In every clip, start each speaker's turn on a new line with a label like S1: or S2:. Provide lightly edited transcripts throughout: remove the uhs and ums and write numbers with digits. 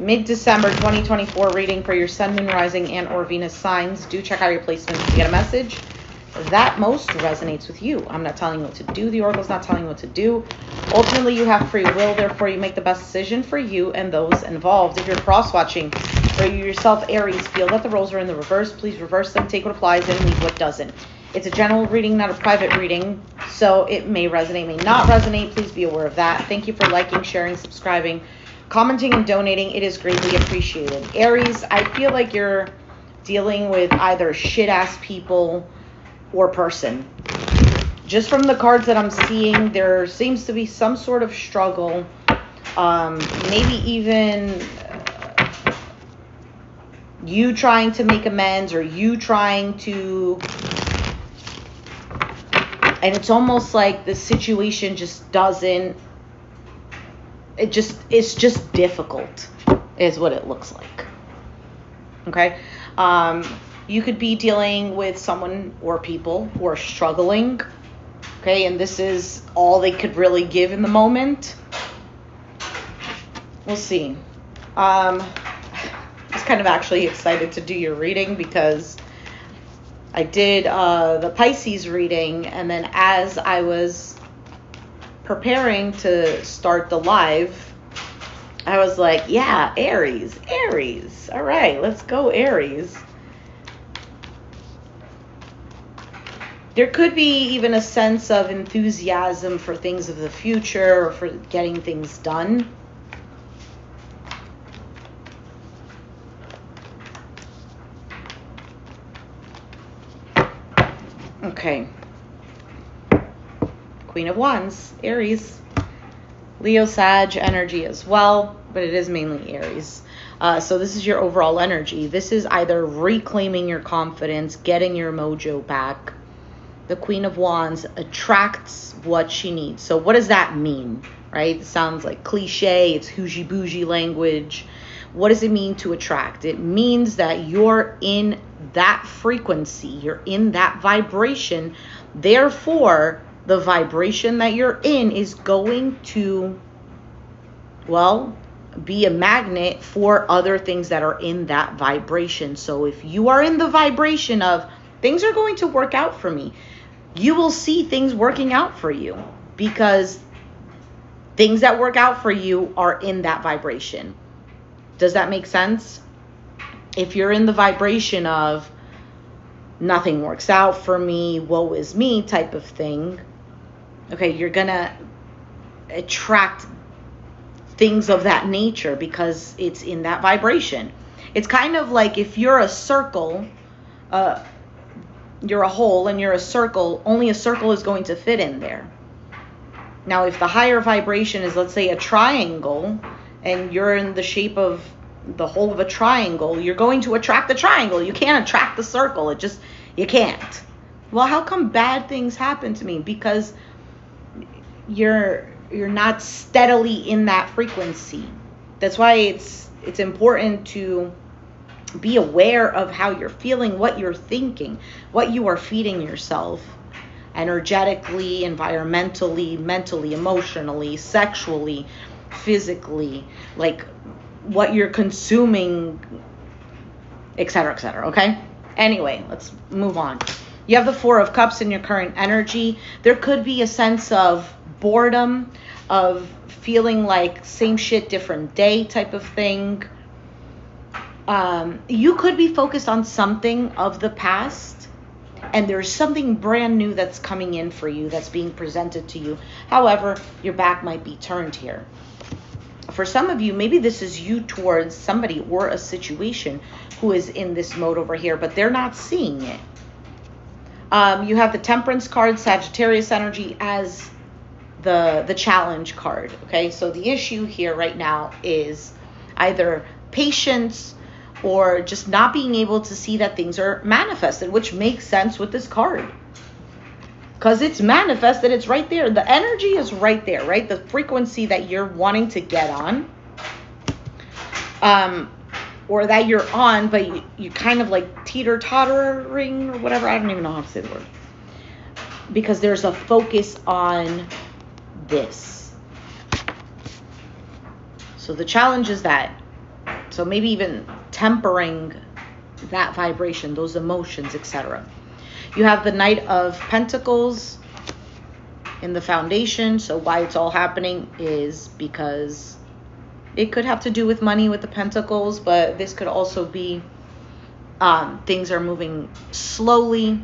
S1: mid-December 2024 reading for your Sun, Moon, Rising, and or Venus signs. Do check out your placements to get a message that most resonates with you. I'm not telling you what to do. The Oracle's not telling you what to do. Ultimately, you have free will. Therefore, you make the best decision for you and those involved. If you're cross-watching or you yourself, Aries, feel that the roles are in the reverse, please reverse them. Take what applies and leave what doesn't. It's a general reading, not a private reading, so it may resonate, may not resonate. Please be aware of that. Thank you for liking, sharing, subscribing, commenting, and donating. It is greatly appreciated. Aries, I feel like you're dealing with either shit-ass people or person. Just from the cards that I'm seeing, there seems to be some sort of struggle, maybe even you trying to make amends or you trying to, and it's almost like the situation just doesn't, it's just difficult is what it looks like. Okay. You could be dealing with someone or people who are struggling. Okay. And this is all they could really give in the moment. We'll see. I was kind of actually excited to do your reading because I did the Pisces reading, and then as I was preparing to start the live, I was like, yeah, Aries. All right, let's go, Aries. There could be even a sense of enthusiasm for things of the future or for getting things done. Okay. Queen of Wands, Aries. Leo, Sag energy as well, but it is mainly Aries. So this is your overall energy. This is either reclaiming your confidence, getting your mojo back. The Queen of Wands attracts what she needs. So what does that mean, right? It sounds like cliche. It's hougie bougie language. What does it mean to attract? It means that you're in that frequency. You're in that vibration. Therefore, the vibration that you're in is going to, well, be a magnet for other things that are in that vibration. So if you are in the vibration of things are going to work out for me, you will see things working out for you because things that work out for you are in that vibration. Does that make sense? If you're in the vibration of nothing works out for me, woe is me type of thing, okay, you're going to attract things of that nature because it's in that vibration. It's kind of like if you're a circle, you're a hole and you're a circle, only a circle is going to fit in there. Now, if the higher vibration is, let's say, a triangle, and you're in the shape of the hole of a triangle, you're going to attract the triangle. You can't attract the circle. You can't. Well, how come bad things happen to me? Because you're not steadily in that frequency. That's why it's important to be aware of how you're feeling, what you're thinking, what you are feeding yourself energetically, environmentally, mentally, emotionally, sexually, physically, like what you're consuming, etc., okay? Anyway, let's move on. You have the Four of Cups in your current energy. There could be a sense of boredom, of feeling like same shit, different day type of thing. You could be focused on something of the past, and there's something brand new that's coming in for you, that's being presented to you. However, your back might be turned here. For some of you, maybe this is you towards somebody or a situation who is in this mode over here, but they're not seeing it. You have the Temperance card, Sagittarius energy, as the challenge card. Okay, so the issue here right now is either patience or just not being able to see that things are manifested, which makes sense with this card. Because it's manifested, it's right there. The energy is right there, right? The frequency that you're wanting to get on. Or that you're on, but you kind of like teeter-tottering or whatever. I don't even know how to say the word. Because there's a focus on this. So the challenge is that So maybe even tempering that vibration, those emotions, etc. You have the Knight of Pentacles in the foundation. So why it's all happening is because it could have to do with money with the Pentacles, but this could also be things are moving slowly.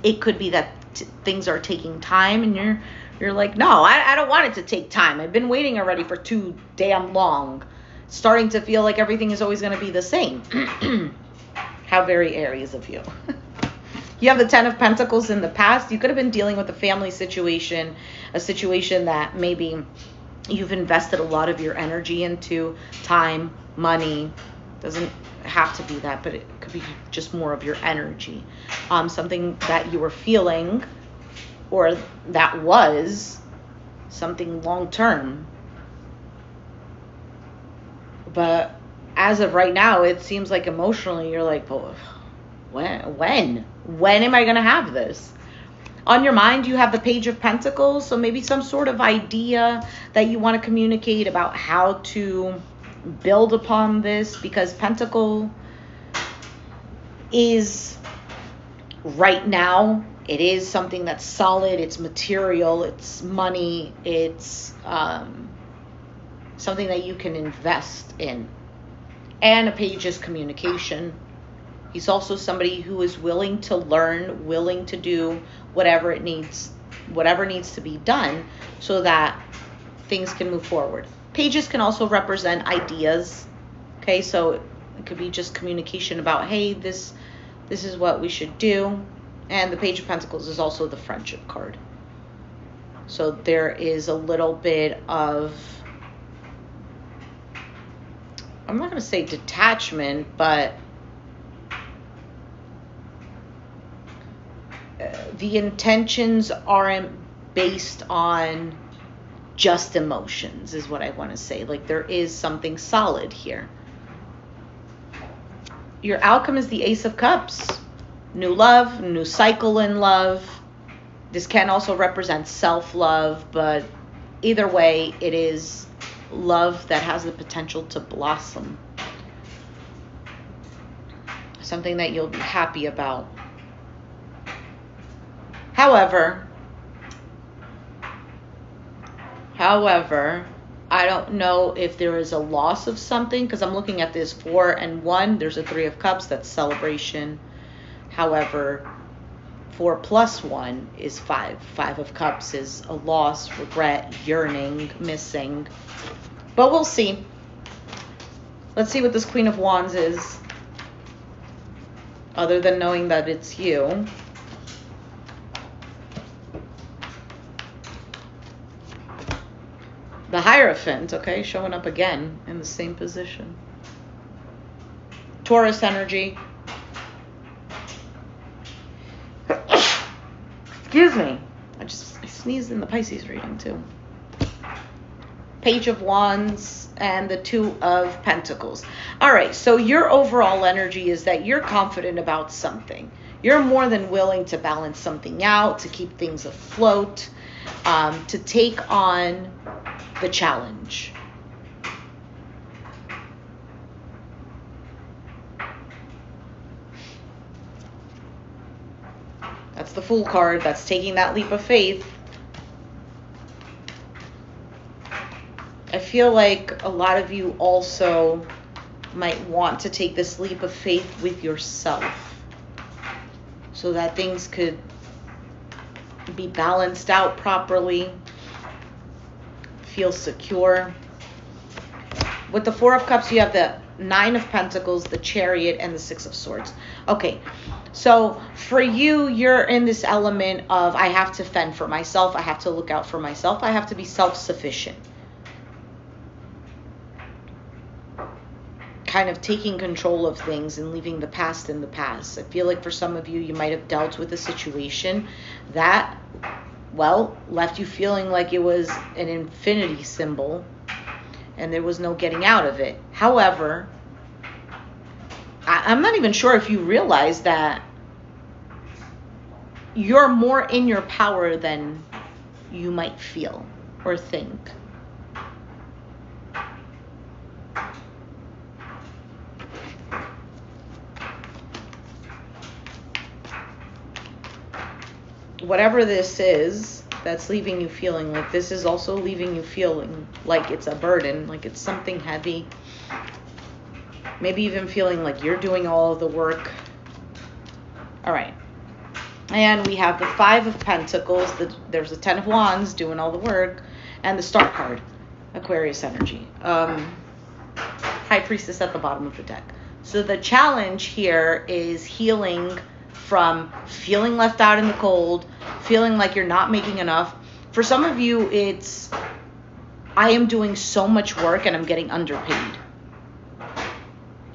S1: It could be that things are taking time and you're like, no, I don't want it to take time. I've been waiting already for too damn long. Starting to feel like everything is always going to be the same. How very Aries of you. You have the Ten of Pentacles in the past. You could have been dealing with a family situation, a situation that maybe you've invested a lot of your energy into, time, money. Doesn't have to be that, but it could be just more of your energy. Something that you were feeling, or that was something long-term. But as of right now, it seems like emotionally you're like, well, when am I going to have this? On your mind, you have the Page of Pentacles. So maybe some sort of idea that you want to communicate about how to build upon this, because Pentacle is right now, it is something that's solid. It's material, it's money, it's something that you can invest in. And a Page is communication. He's also somebody who is willing to learn, willing to do whatever needs to be done so that things can move forward. Pages can also represent ideas. Okay, so it could be just communication about, hey, this is what we should do. And the Page of Pentacles is also the friendship card. So there is a little bit of, I'm not going to say detachment, but the intentions aren't based on just emotions, is what I want to say. Like, there is something solid here. Your outcome is the Ace of Cups. New love, new cycle in love. This can also represent self-love, but either way, it is love that has the potential to blossom. Something that you'll be happy about. However, I don't know if there is a loss of something, because I'm looking at this 4 and 1. There's a 3 of Cups, that's celebration. However, 4 plus 1 is 5. 5 of Cups is a loss, regret, yearning, missing. But we'll see. Let's see what this Queen of Wands is, other than knowing that it's you. The Hierophant, okay, showing up again in the same position. Taurus energy. Excuse me. I sneezed in the Pisces reading too. Page of Wands and the 2 of Pentacles. All right, so your overall energy is that you're confident about something. You're more than willing to balance something out, to keep things afloat, to take on the challenge. That's the Fool card. That's taking that leap of faith. I feel like a lot of you also might want to take this leap of faith with yourself so that things could be balanced out properly, feel secure. With the 4 of Cups, you have the 9 of Pentacles, the Chariot, and the 6 of Swords. Okay, so for you, you're in this element of, I have to fend for myself, I have to look out for myself, I have to be self-sufficient. Kind of taking control of things and leaving the past in the past. I feel like for some of you, you might have dealt with a situation that, well, left you feeling like it was an infinity symbol and there was no getting out of it. However, I'm not even sure if you realize that you're more in your power than you might feel or think. whatever this is that's leaving you feeling like this is also leaving you feeling like it's a burden, like it's something heavy. Maybe even feeling like you're doing all of the work. All right. And we have the 5 of Pentacles. There's the 10 of Wands doing all the work. And the Star card, Aquarius energy. High Priestess at the bottom of the deck. So the challenge here is healing from feeling left out in the cold, feeling like you're not making enough. For some of you, it's, I am doing so much work and I'm getting underpaid.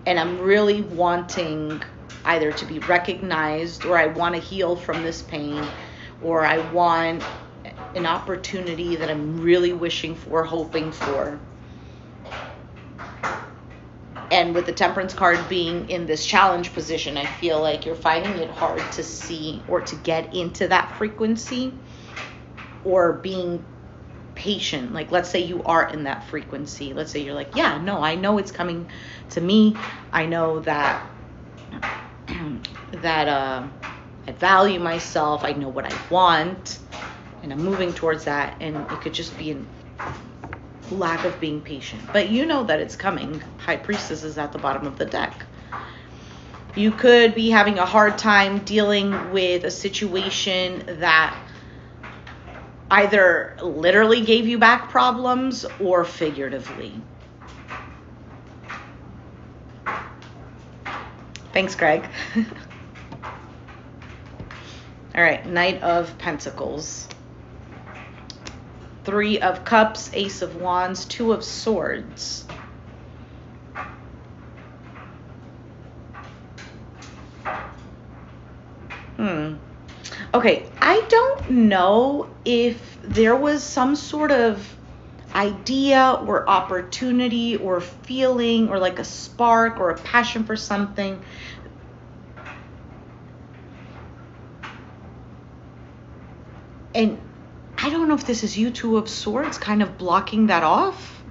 S1: And I'm really wanting either to be recognized, or I want to heal from this pain, or I want an opportunity that I'm really wishing for, hoping for. And with the Temperance card being in this challenge position, I feel like you're finding it hard to see or to get into that frequency, or being patient. Like, let's say you are in that frequency. Let's say you're like, yeah, no, I know it's coming to me. I know that I value myself. I know what I want, and I'm moving towards that. And it could just be an lack of being patient, but you know that it's coming. High Priestess is at the bottom of the deck. You could be having a hard time dealing with a situation that either literally gave you back problems or figuratively. Thanks, Greg. All right, Knight of Pentacles. 3 of Cups, Ace of Wands, 2 of Swords. Okay, I don't know if there was some sort of idea or opportunity or feeling or like a spark or a passion for something. And I don't know if this is you, 2 of Swords, kind of blocking that off.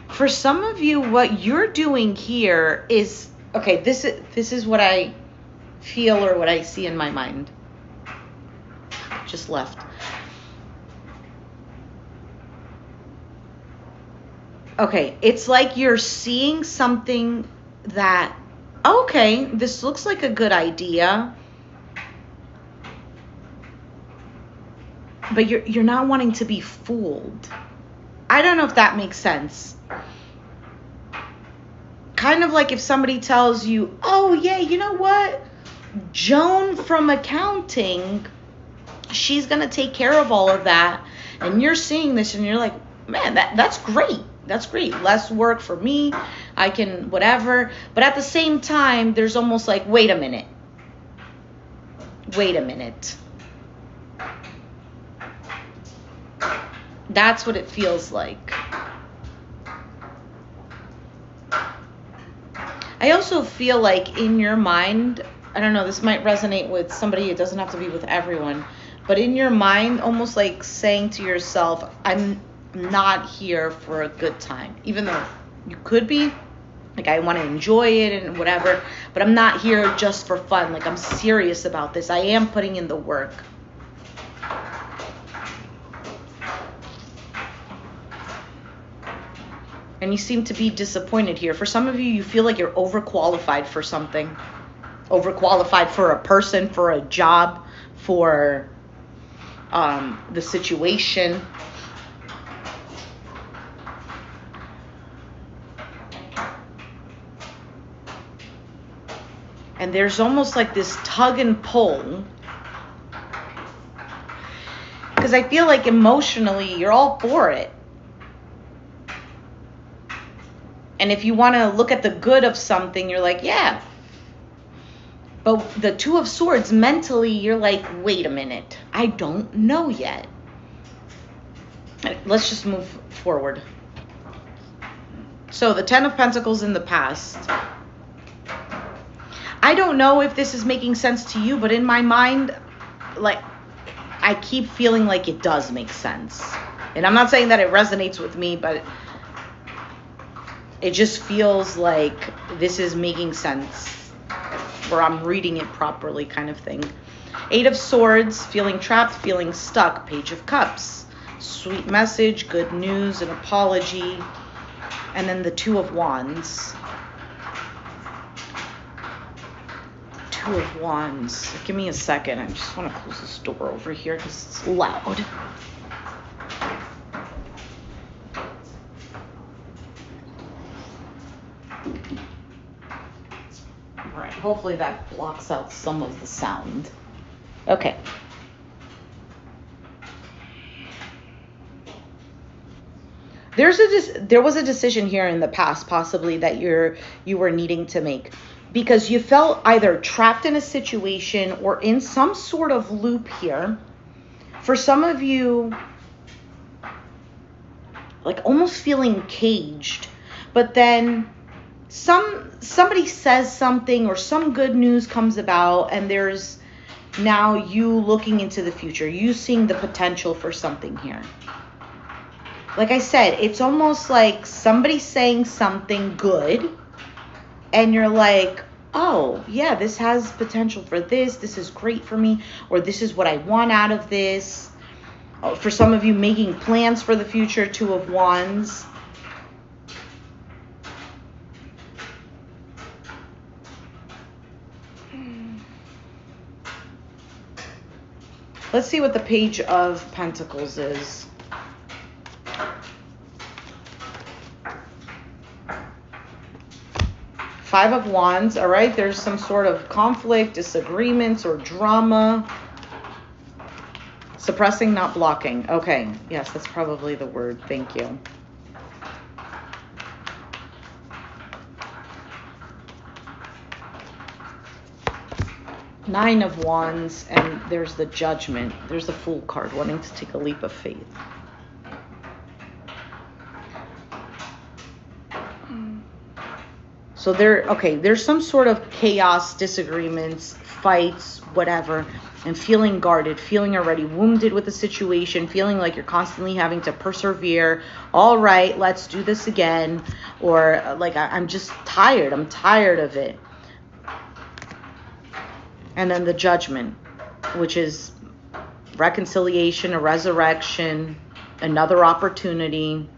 S1: For some of you, what you're doing here is, okay, this is what I feel or what I see in my mind. Just left. Okay, it's like you're seeing something that, okay, this looks like a good idea, but you're not wanting to be fooled. I don't know if that makes sense. Kind of like if somebody tells you, oh yeah, you know what? Joan from accounting, she's going to take care of all of that. And you're seeing this and you're like, man, that's great. That's great. Less work for me. I can whatever. But at the same time, there's almost like, wait a minute. Wait a minute. That's what it feels like. I also feel like in your mind, I don't know, this might resonate with somebody. It doesn't have to be with everyone. But in your mind, almost like saying to yourself, I'm not here for a good time. Even though you could be, like, I want to enjoy it and whatever, but I'm not here just for fun. Like, I'm serious about this. I am putting in the work. And you seem to be disappointed here. For some of you, you feel like you're overqualified for something. Overqualified for a person, for a job, for the situation. And there's almost like this tug and pull. Because I feel like emotionally, you're all for it. And if you want to look at the good of something, you're like, yeah. But the 2 of Swords, mentally, you're like, wait a minute. I don't know yet. Let's just move forward. So the 10 of Pentacles in the past. I don't know if this is making sense to you, but in my mind, like, I keep feeling like it does make sense. And I'm not saying that it resonates with me, but it just feels like this is making sense or I'm reading it properly kind of thing. 8 of Swords, feeling trapped, feeling stuck. Page of Cups, sweet message, good news, an apology. And then the 2 of Wands. 2 of Wands. Give me a second. I just want to close this door over here because it's loud. All right. Hopefully that blocks out some of the sound. Okay. There was a decision here in the past, possibly, that you were needing to make, because you felt either trapped in a situation or in some sort of loop here. For some of you, like almost feeling caged, but then somebody says something or some good news comes about, and there's now you looking into the future, you seeing the potential for something here. Like I said, it's almost like somebody saying something good, and you're like, oh, yeah, this has potential for this. This is great for me, or this is what I want out of this. For some of you, making plans for the future, 2 of Wands. Let's see what the Page of Pentacles is. 5 of Wands, all right? There's some sort of conflict, disagreements, or drama. Suppressing, not blocking. Okay, yes, that's probably the word. Thank you. Nine of Wands, and there's the Judgment. There's the Fool card, wanting to take a leap of faith. So there's some sort of chaos, disagreements, fights, whatever, and feeling guarded, feeling already wounded with the situation, feeling like you're constantly having to persevere. All right, let's do this again. Or like, I'm just tired. I'm tired of it. And then the Judgment, which is reconciliation, a resurrection, another opportunity.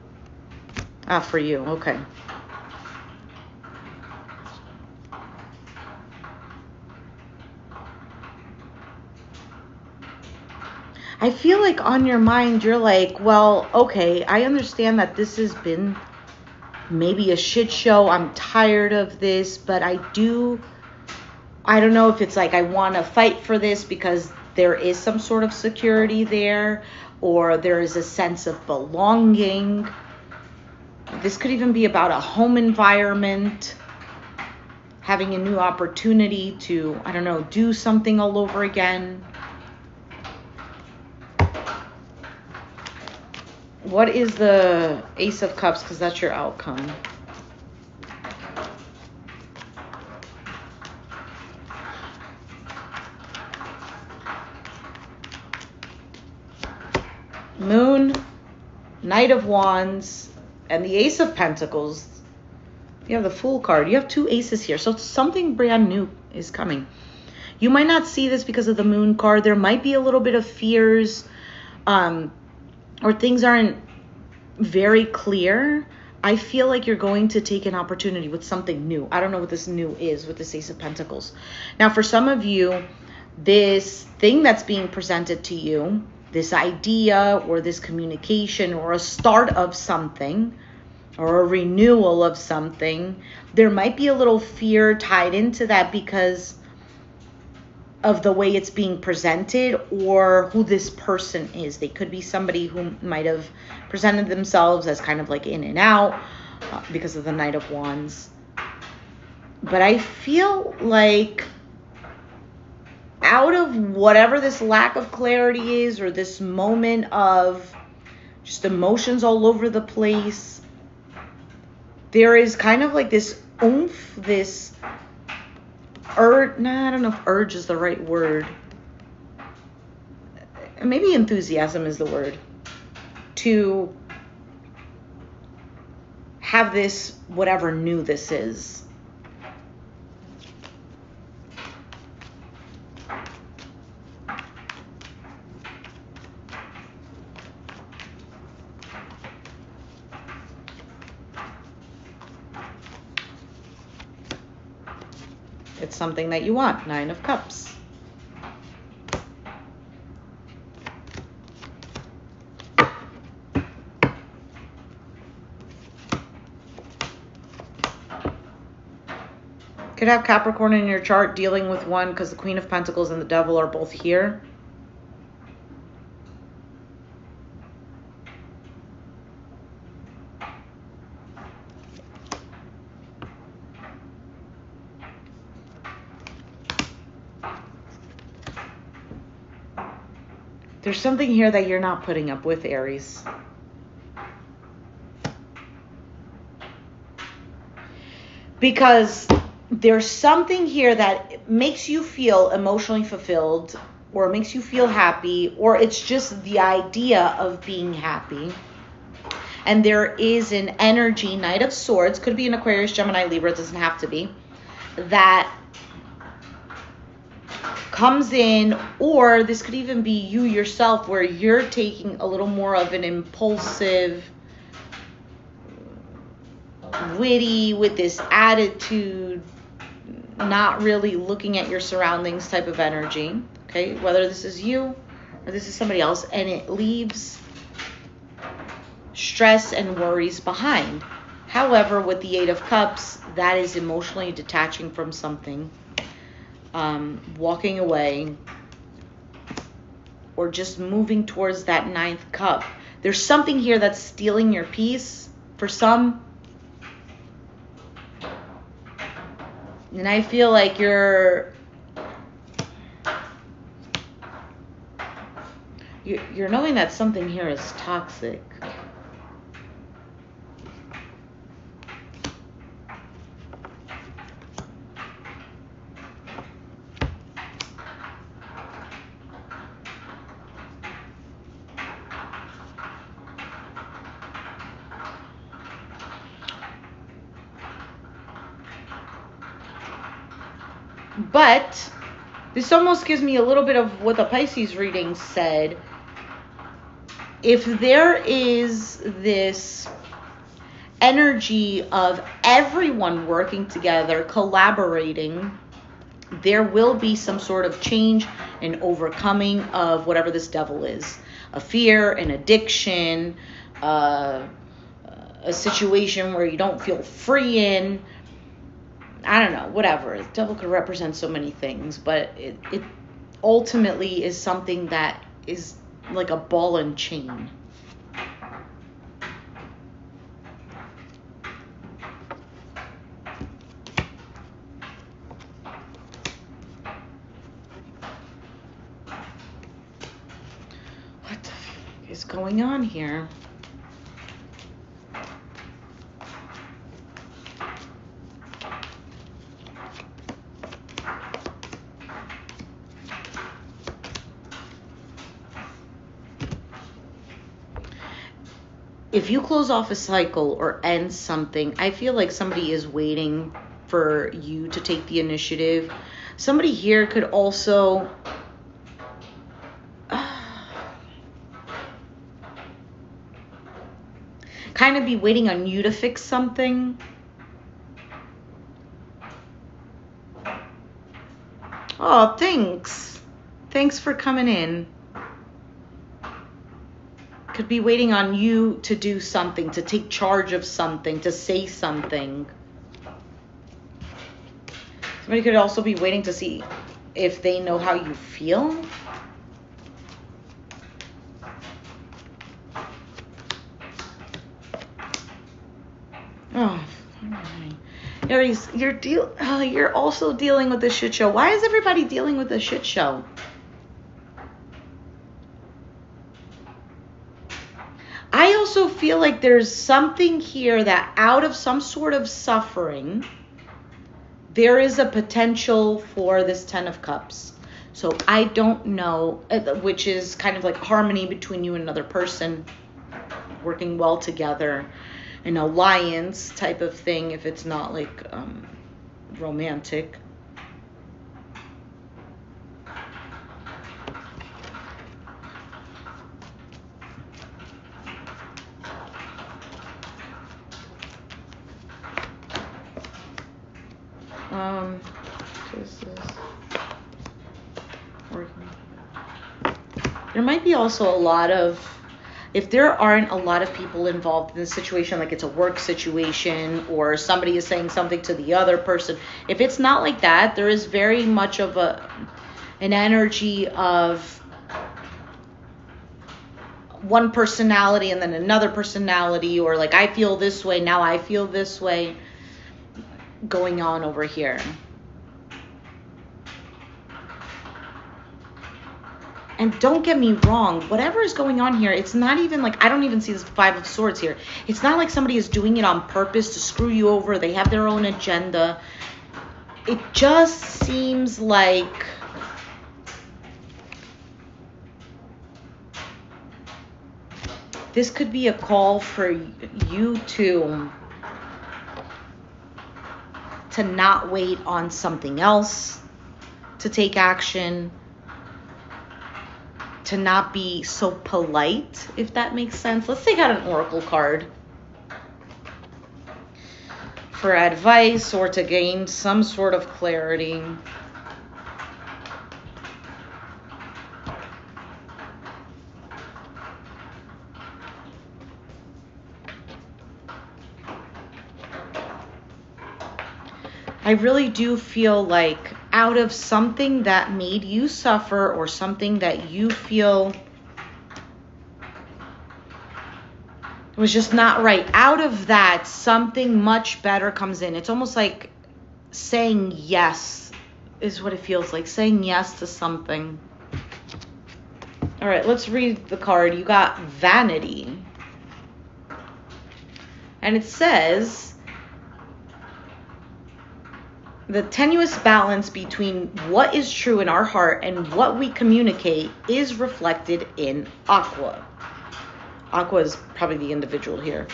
S1: For you, okay. I feel like on your mind, you're like, well, okay, I understand that this has been maybe a shit show. I'm tired of this, but I don't know if it's like I want to fight for this because there is some sort of security there, or there is a sense of belonging. This could even be about a home environment, having a new opportunity to, I don't know, do something all over again. What is the Ace of Cups? Because that's your outcome. Moon, Knight of Wands, and the Ace of Pentacles. You have the Fool card. You have 2 aces here. So something brand new is coming. You might not see this because of the Moon card. There might be a little bit of fears, or things aren't very clear. I feel like you're going to take an opportunity with something new. I don't know what this new is with this Ace of Pentacles. Now, for some of you, this thing that's being presented to you, this idea or this communication or a start of something or a renewal of something, there might be a little fear tied into that because of the way it's being presented or who this person is. They could be somebody who might have presented themselves as kind of like in and out because of the Knight of Wands. But I feel like out of whatever this lack of clarity is, or this moment of just emotions all over the place, there is kind of like this oomph, this urge. I don't know if urge is the right word. Maybe enthusiasm is the word. To have this, whatever new this is. It's something that you want. 9 of Cups. Could have Capricorn in your chart dealing with one because the Queen of Pentacles and the Devil are both here. There's something here that you're not putting up with, Aries. Because there's something here that makes you feel emotionally fulfilled, or makes you feel happy, or it's just the idea of being happy. And there is an energy, Knight of Swords, could be an Aquarius, Gemini, Libra, it doesn't have to be, that comes in, or this could even be you yourself, where you're taking a little more of an impulsive, witty, with this attitude, not really looking at your surroundings type of energy, okay? Whether this is you or this is somebody else, and it leaves stress and worries behind. However, with the 8 of Cups, that is emotionally detaching from something, walking away, or just moving towards that 9th cup. There's something here that's stealing your peace for some. And I feel like you're knowing that something here is toxic. But this almost gives me a little bit of what the Pisces reading said. If there is this energy of everyone working together, collaborating, there will be some sort of change and overcoming of whatever this devil is. A fear, an addiction, a situation where you don't feel free in. I don't know, whatever. The devil could represent so many things, but it ultimately is something that is like a ball and chain. What the fuck is going on here? If you close off a cycle or end something, I feel like somebody is waiting for you to take the initiative. Somebody here could also kind of be waiting on you to fix something. Oh, thanks. Thanks for coming in. Could be waiting on you to do something, to take charge of something, to say something. Somebody could also be waiting to see if they know how you feel. Oh, Aries, you're also dealing with the shit show. Why is everybody dealing with the shit show? I also feel like there's something here that out of some sort of suffering, there is a potential for this 10 of Cups. So I don't know, which is kind of like harmony between you and another person, working well together, an alliance type of thing, if it's not like romantic. this is working. There might be also a lot of, if there aren't a lot of people involved in the situation, like it's a work situation or somebody is saying something to the other person, if it's not like that, there is very much of an energy of one personality and then another personality, or like I feel this way, now I feel this way going on over here. And don't get me wrong, whatever is going on here, it's not even like, I don't even see this Five of Swords here. It's not like somebody is doing it on purpose to screw you over. They have their own agenda. It just seems like this could be a call for you to not wait on something else to take action, to not be so polite, if that makes sense. Let's take out an oracle card for advice or to gain some sort of clarity. I really do feel like out of something that made you suffer or something that you feel was just not right, out of that, something much better comes in. It's almost like saying yes is what it feels like, saying yes to something. All right, let's read the card. You got Vanity. And it says, the tenuous balance between what is true in our heart and what we communicate is reflected in Aqua. Aqua is probably the individual here.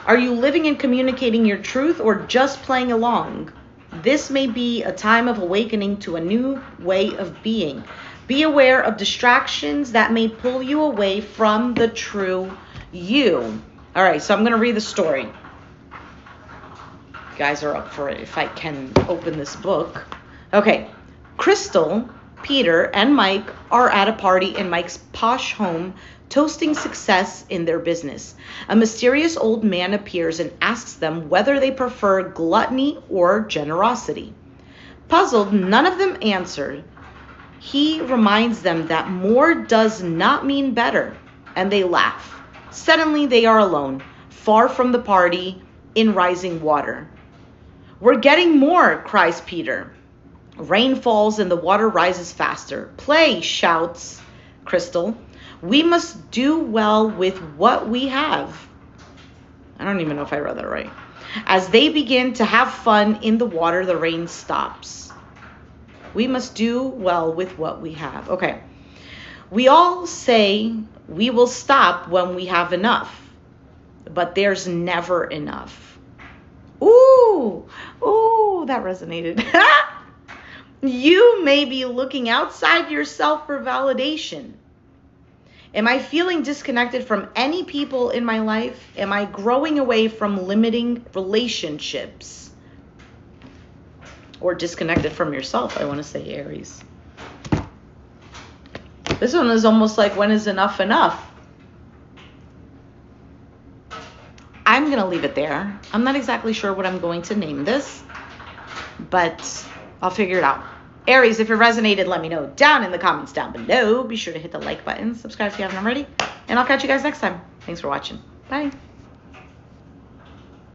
S1: Are you living and communicating your truth or just playing along? This may be a time of awakening to a new way of being. Be aware of distractions that may pull you away from the true you. All right, so I'm going to read the story. You guys are up for it if I can open this book. Okay. Crystal, Peter, and Mike are at a party in Mike's posh home, toasting success in their business. A mysterious old man appears and asks them whether they prefer gluttony or generosity. Puzzled, none of them answered. He reminds them that more does not mean better, and they laugh. Suddenly, they are alone, far from the party, in rising water. We're getting more, cries Peter. Rain falls and the water rises faster. Play, shouts Crystal. We must do well with what we have. I don't even know if I read that right. As they begin to have fun in the water, the rain stops. We must do well with what we have. Okay. We all say we will stop when we have enough, but there's never enough. Ooh, that resonated. You may be looking outside yourself for validation. Am I feeling disconnected from any people in my life? Am I growing away from limiting relationships? Or disconnected from yourself, I want to say, Aries. This one is almost like, when is enough enough? I'm going to leave it there. I'm not exactly sure what I'm going to name this, but I'll figure it out. Aries, if it resonated, let me know down in the comments down below. Be sure to hit the like button, subscribe if you haven't already, and I'll catch you guys next time. Thanks for watching. Bye.